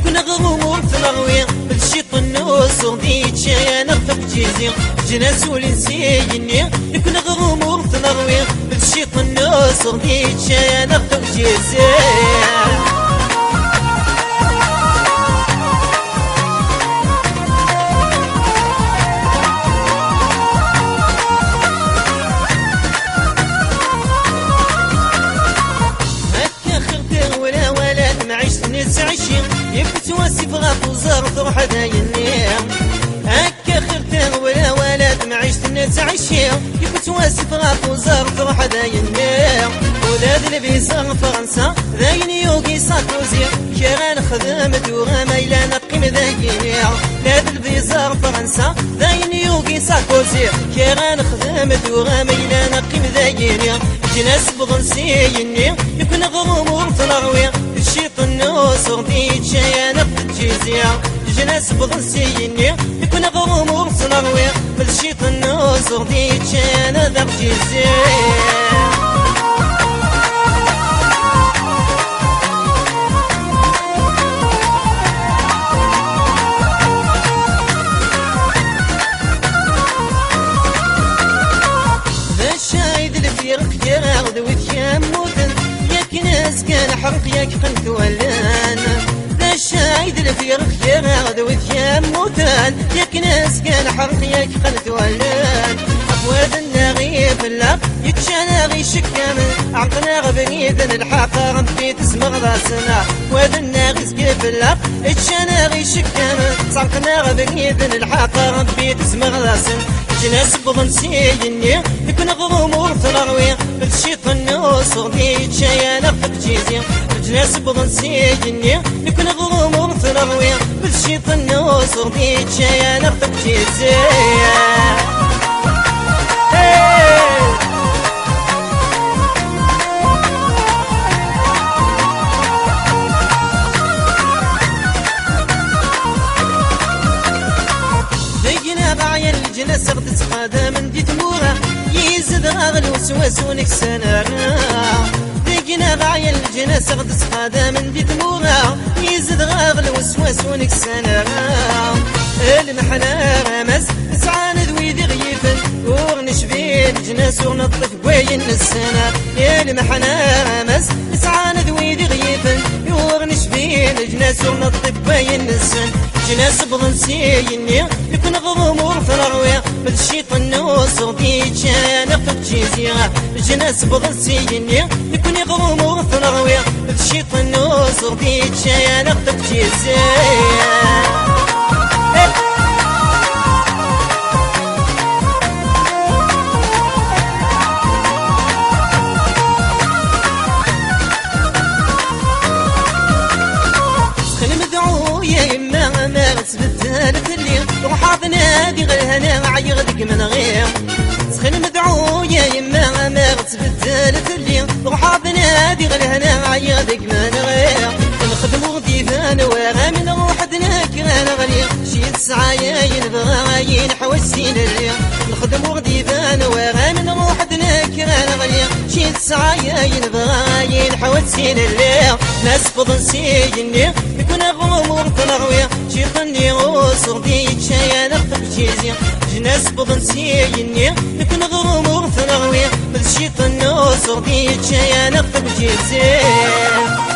يكون غموم تنغوي بالشيط النوس وديت شايا نغفق جيزي جناس ولنسيني يكون غموم تنغوي بالشيط النوس وديت شايا نغفق جيزي نتعشي يبت واسف غاف وزار ثروح دايني هكا خرتين ولا ولد ما عشت نتعشي يبت واسف غاف وزار ثروح دايني ولاد البيزار فرنسا ذايني يوغي ساكوزي كيران خدم دورا ميلا نقيم ذايني ولاد البيزار فرنسا ذايني يوغي ساكوزي كيران خدم دورا ميلا نقيم ذايني جناس بغنسيني يكون غموم تنغوي الشيط النوس وديت شايا نقد جيزيا جناس بغنسيني يكون غموم تنغوي بالشيط النوس وديت شايا نقد جيزيا ياخذ وثيام موتن ياك ناس كان حرق ياك قنت ولان ذا الشايد الفيرق ياخذ وثيام موتن ياك ناس كان حرق ياك قنت ولان أفواد الناغي فلا يكشانا غي شكام عقنا غبنيذن الحاقة ربي تسمغ راسنا أفواد الناغي سكيفلا يكشانا غي شكام عقنا غبنيذن الحاقة ربي تسمغ راسنا جناس بغنسيني يكون غموم تنغوي بالشيط النوس وديت شايا نغفق جيزي جناس بغنسيني يكون غموم تنغوي بالشيط النوس وديت شايا نغفق جيزي الجناس غدت قدام دي ثمورة يزد غاغل وسواس ونكسنا ديقنا غايا الجناس غدت قدام دي ثمورة يزد غاغل وسواس ونكسنا المحنا رمز سعان ذوي ذي غيفن ورنشبين الجناس ونطف قوين السنة المحنا رمز سعان ذوي ذي غيفن ورنشبين الجناس ونطف قوين السنة جناس بغنسيني يكون غموم تنغوي بالشيط النوس وديت شايا نغفق جيزيا جناس بغنسيني يكون غموم تنغوي بالشيط النوس وديت شايا نغفق جيزيا تبدلت اللي روحات نادي غير هنا عيغدك من غير سخن مدعو يا يما ما تبدلت اللي روحات نادي غير هنا عيغدك من غير نخدمو ديفان ورا من روحتنا كان غلي شي تسعايا ينبغى ينحوسين اللي نخدمو ديفان ورا من روحتنا كان غلي شي تسعايا ينبغى ينحوسين اللي ناس فضنسيني يكون غموم تنغوي شيطني وصرديت شايا نغفق جيزي جناس بضنسيني يكون غموم تنغوي بالشيطن وصرديت شايا نغفق جيزي